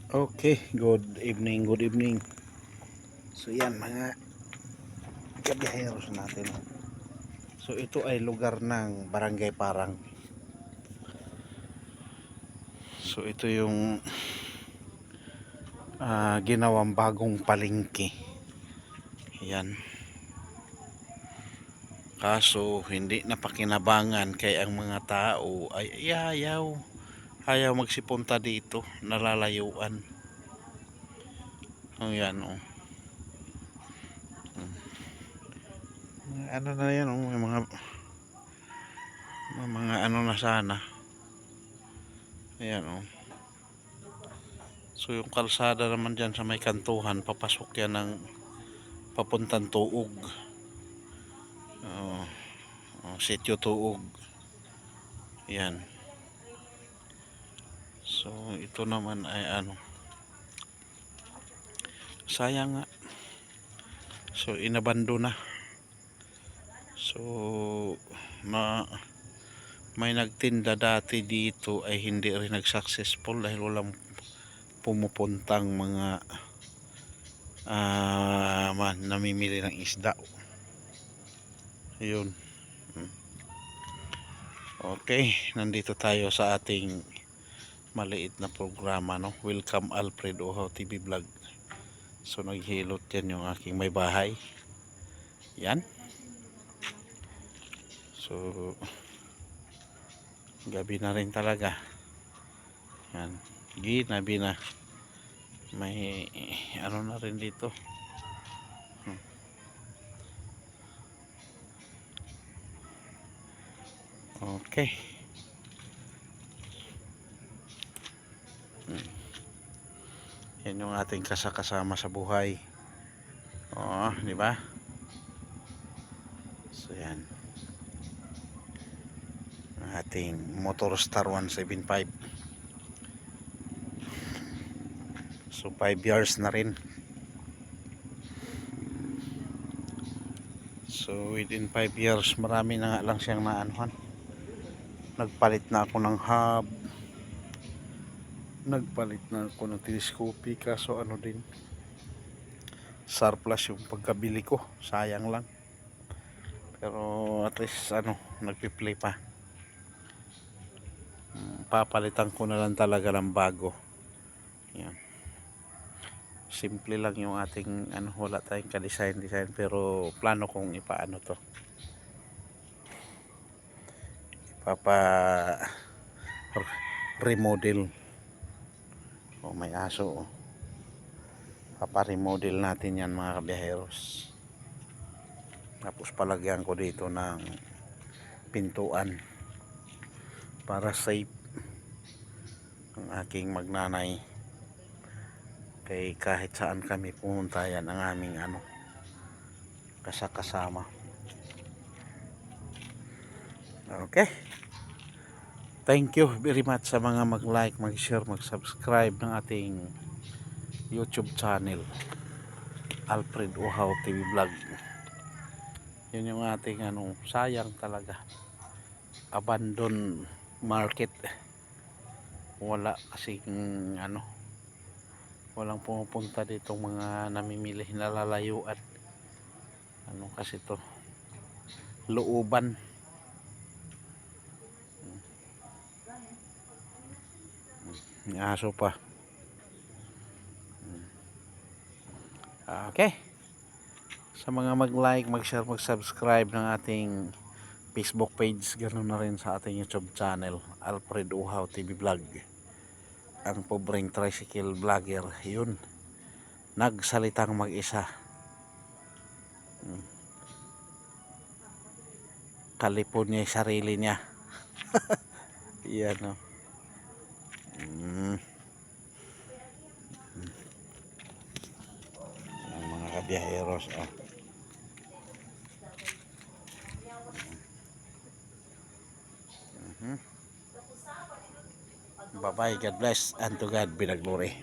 Okay, good evening, good evening. So yan mga kabiyaheros natin. So ito ay lugar ng Barangay Parang. So ito yung ginawang bagong palengke. Yan. Kaso hindi napakinabangan kaya ang mga tao ay ayaw magsipunta dito, nalalayuan. Oh yan oh. Ano na yan oh, may mga ano na sana. Ayan oh. So yung kalsada naman dyan sa may kantuhan, papasok yan ng papuntang Tuog. Sitio Tuog. Yan. So ito naman ay ano. Sayang nga. So inabando na. So may nagtinda dati dito ay hindi rin nag-successful dahil walang pumupuntang mga namimili ng isda. Yun. Okay, nandito tayo sa ating maliit na programa, no? Welcome Alfred Uhaw TV Vlog. So naghilot yan yung aking may bahay. Yan. So gabi na rin talaga. Yan. Ginabi na. May ano na rin dito. Okay. Yan yung ating kasama sa buhay. Oh, di ba? So yan. Ating Motor Star 175. So 5 years na rin. So within 5 years marami na nga lang siyang naanuhan. Nagpalit na ako ng hub. Nagpalit na ako ng telescope, kaso ano din, surplus yung pagkabili ko, sayang lang. Pero at least ano, nagpi-play pa. Papalitan ko na lang talaga ng bago. Yan. Simple lang yung ating ano, wala tayong ka-design pero plano kong ipaano to. Remodel. Oh, may aso. Remodel natin yan mga kabiyaheros. Tapos palagyan ko dito ng pintuan para safe ang aking magnanay. Kay kahit saan kami pumunta, yan ang aming ano, kasama. Okay. Thank you very much sa mga mag-like, mag-share, mag-subscribe ng ating YouTube channel, Alfred Uhaw TV Vlog. Yun yung ating ano, sayang talaga. Abandon market. Wala kasing ano, walang pumupunta dito mga namimili, nalalayuan. Ano kasi to, looban. May aso pa. Okay. Sa mga mag-like, mag-share, mag-subscribe ng ating Facebook page, ganoon na rin sa ating YouTube channel, Alfred Uhaw TV Vlog. Ang pobreng tricycle vlogger, yun, nagsalitang mag-isa. Kalipon niya yung sarili niya. Yan o. Yan mga kabiyaheros. Bye bye, God bless, and to God be the glory.